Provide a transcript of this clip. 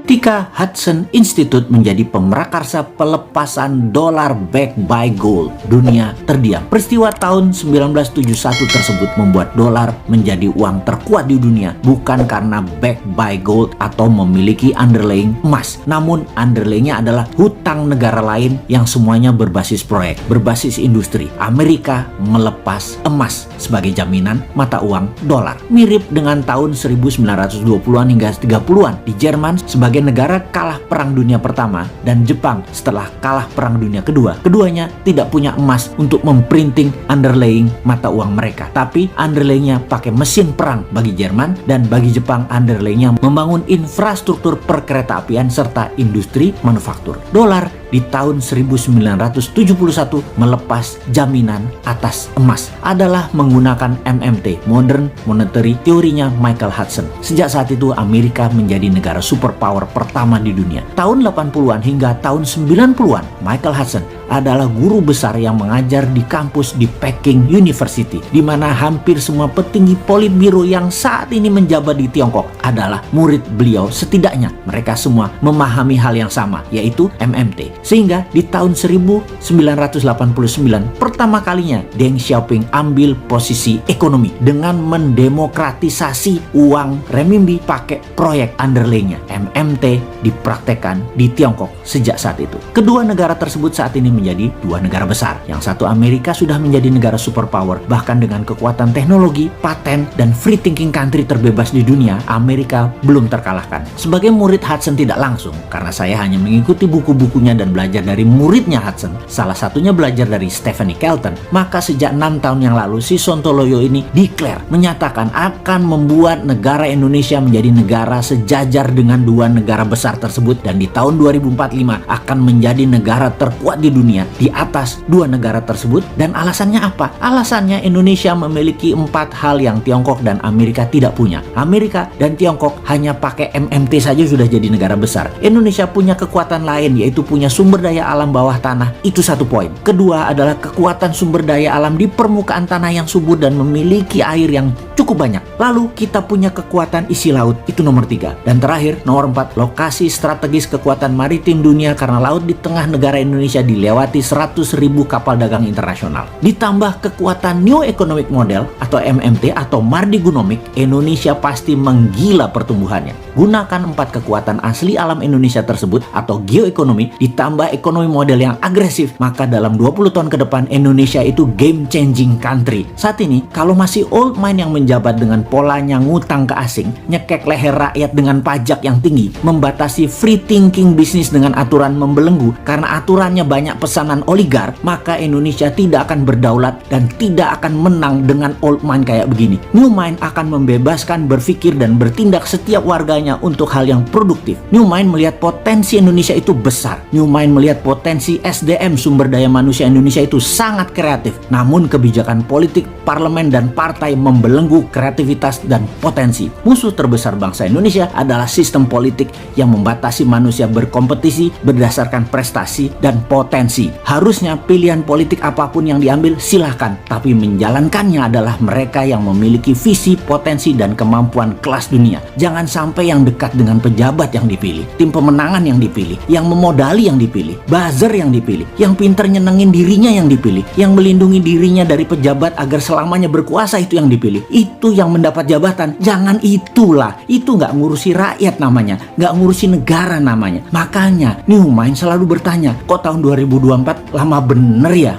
ketika Hudson Institute menjadi pemrakarsa pelepasan dolar backed by gold, dunia terdiam. Peristiwa tahun 1971 tersebut membuat dolar menjadi uang terkuat di dunia, bukan karena backed by gold atau memiliki underlying emas, namun underlyingnya adalah hutang negara lain yang semuanya berbasis proyek, berbasis industri. Amerika melepas emas sebagai jaminan mata uang dolar. Mirip dengan tahun 1920-an hingga 30-an di Jerman sebagai negara kalah Perang Dunia Pertama dan Jepang setelah kalah Perang Dunia Kedua. Keduanya tidak punya emas untuk memprinting underlying mata uang mereka, tapi underlyingnya pakai mesin perang bagi Jerman, dan bagi Jepang underlyingnya membangun infrastruktur perkeretaapian serta industri manufaktur. Dolar di tahun 1971 melepas jaminan atas emas adalah menggunakan MMT, Modern Monetary teorinya Michael Hudson. Sejak saat itu Amerika menjadi negara superpower pertama di dunia. Tahun 80-an hingga tahun 90-an, Michael Hudson adalah guru besar yang mengajar di kampus di Peking University, di mana hampir semua petinggi politbiro yang saat ini menjabat di Tiongkok adalah murid beliau. Setidaknya mereka semua memahami hal yang sama, yaitu MMT. Sehingga di tahun 1989 pertama kalinya Deng Xiaoping ambil posisi ekonomi dengan mendemokratisasi uang renminbi pakai proyek underlyingnya. MMT dipraktekkan di Tiongkok sejak saat itu. Kedua negara tersebut saat ini menjadi dua negara besar. Yang satu, Amerika, sudah menjadi negara superpower, bahkan dengan kekuatan teknologi, paten, dan free thinking country terbebas di dunia. Amerika belum terkalahkan. Sebagai murid Hudson tidak langsung, karena saya hanya mengikuti buku-bukunya dan belajar dari muridnya Hudson, salah satunya belajar dari Stephanie Kelton, maka sejak 6 tahun yang lalu si Sontoloyo ini menyatakan akan membuat negara Indonesia menjadi negara sejajar dengan dua negara besar tersebut, dan di tahun 2045 akan menjadi negara terkuat di dunia di atas dua negara tersebut. Dan alasannya apa? Alasannya Indonesia memiliki 4 hal yang Tiongkok dan Amerika tidak punya. Amerika dan Tiongkok hanya pakai MMT saja sudah jadi negara besar. Indonesia punya kekuatan lain, yaitu punya sumber daya alam bawah tanah. Itu satu poin. Kedua adalah kekuatan sumber daya alam di permukaan tanah yang subur dan memiliki air yang cukup banyak. Lalu kita punya kekuatan isi laut. Itu nomor 3. Dan terakhir, nomor 4, lokasi strategis kekuatan maritim dunia, karena laut di tengah negara Indonesia dilewati 100.000 kapal dagang internasional. Ditambah kekuatan New Economic Model atau MMT atau Mardigonomic, Indonesia pasti menggila pertumbuhannya. Gunakan 4 kekuatan asli alam Indonesia tersebut atau geoekonomi ditambah ekonomi model yang agresif, maka dalam 20 tahun ke depan Indonesia itu game changing country. Saat ini kalau masih old mind yang menjabat dengan polanya ngutang ke asing, nyekek leher rakyat dengan pajak yang tinggi, membatasi free thinking bisnis dengan aturan membelenggu karena aturannya banyak pesanan oligar, maka Indonesia tidak akan berdaulat dan tidak akan menang dengan old mind kayak begini. New mind akan membebaskan berpikir dan bertindak setiap warganya untuk hal yang produktif. New mind melihat potensi Indonesia itu besar. New mind melihat potensi SDM, sumber daya manusia Indonesia itu sangat kreatif. Namun kebijakan politik, parlemen, dan partai membelenggu kreativitas dan potensi. Musuh terbesar bangsa Indonesia adalah sistem politik yang membatasi manusia berkompetisi berdasarkan prestasi dan potensi. Harusnya pilihan politik apapun yang diambil silahkan, tapi menjalankannya adalah mereka yang memiliki visi, potensi, dan kemampuan kelas dunia. Jangan sampai yang dekat dengan pejabat yang dipilih, tim pemenangan yang dipilih, yang memodali yang dipilih, buzzer yang dipilih, yang pinter nyenengin dirinya yang dipilih, yang melindungi dirinya dari pejabat agar selamanya berkuasa itu yang dipilih. Itu yang mendapat jabatan. Jangan itulah. Itu nggak ngurusi rakyat namanya, nggak ngurusi negara namanya. Makanya New Mind selalu bertanya, kok tahun 2024 lama bener ya?